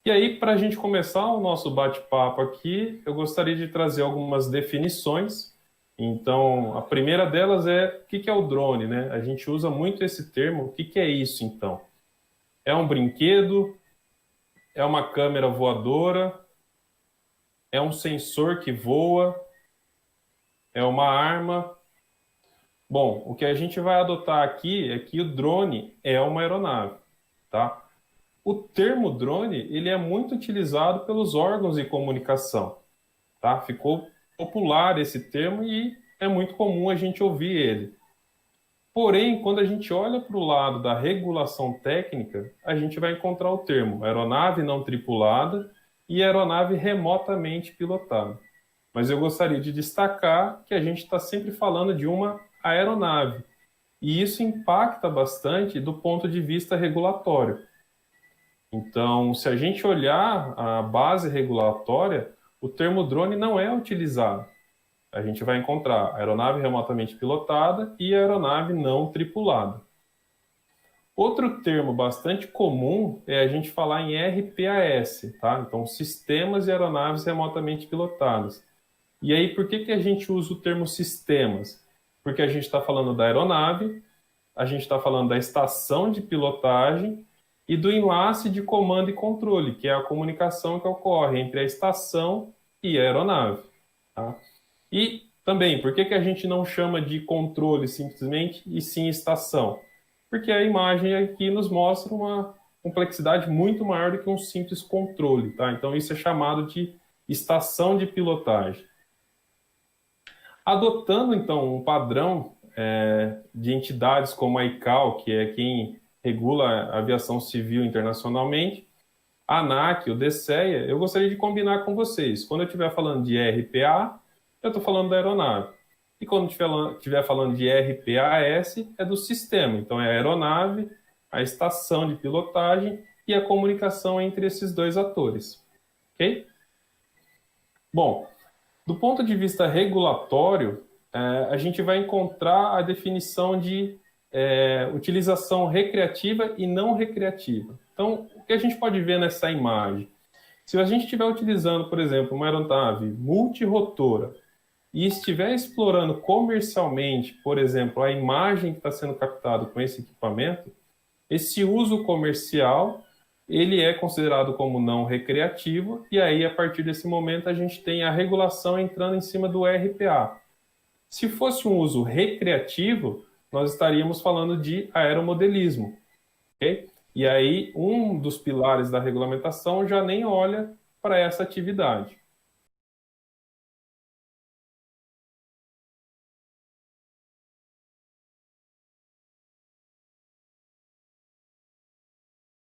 E aí, para a gente começar o nosso bate-papo aqui, eu gostaria de trazer algumas definições. Então, a primeira delas é o que que é o drone, né? A gente usa muito esse termo. O que que é isso, então? É um brinquedo? É uma câmera voadora? É um sensor que voa? É uma arma? Bom, o que a gente vai adotar aqui é que o drone é uma aeronave, tá? O termo drone, ele é muito utilizado pelos órgãos de comunicação, tá? Ficou popular esse termo e é muito comum a gente ouvir ele. Porém, quando a gente olha para o lado da regulação técnica, a gente vai encontrar o termo aeronave não tripulada e aeronave remotamente pilotada. Mas eu gostaria de destacar que a gente está sempre falando de uma aeronave, e isso impacta bastante do ponto de vista regulatório. Então, se a gente olhar a base regulatória, o termo drone não é utilizado. A gente vai encontrar aeronave remotamente pilotada e aeronave não tripulada. Outro termo bastante comum é a gente falar em RPAS, tá? Então, sistemas de aeronaves remotamente pilotadas. E aí, por que que a gente usa o termo sistemas? Porque a gente está falando da aeronave, a gente está falando da estação de pilotagem e do enlace de comando e controle, que é a comunicação que ocorre entre a estação e a aeronave. Tá? E também, por que que a gente não chama de controle simplesmente e sim estação? Porque a imagem aqui nos mostra uma complexidade muito maior do que um simples controle. Tá? Então, isso é chamado de estação de pilotagem. Adotando, então, um padrão de entidades como a ICAO, que é quem regula a aviação civil internacionalmente, a ANAC, o DCEA, eu gostaria de combinar com vocês. Quando eu estiver falando de RPA, eu estou falando da aeronave. E quando estiver falando de RPAS, é do sistema. Então, é a aeronave, a estação de pilotagem e a comunicação entre esses dois atores. Ok? Bom, do ponto de vista regulatório, a gente vai encontrar a definição de utilização recreativa e não recreativa. Então, o que a gente pode ver nessa imagem? Se a gente estiver utilizando, por exemplo, uma aeronave multirotora e estiver explorando comercialmente, por exemplo, a imagem que está sendo captada com esse equipamento, esse uso comercial ele é considerado como não recreativo, e aí, a partir desse momento, a gente tem a regulação entrando em cima do RPA. Se fosse um uso recreativo, nós estaríamos falando de aeromodelismo, ok? E aí, um dos pilares da regulamentação já nem olha para essa atividade.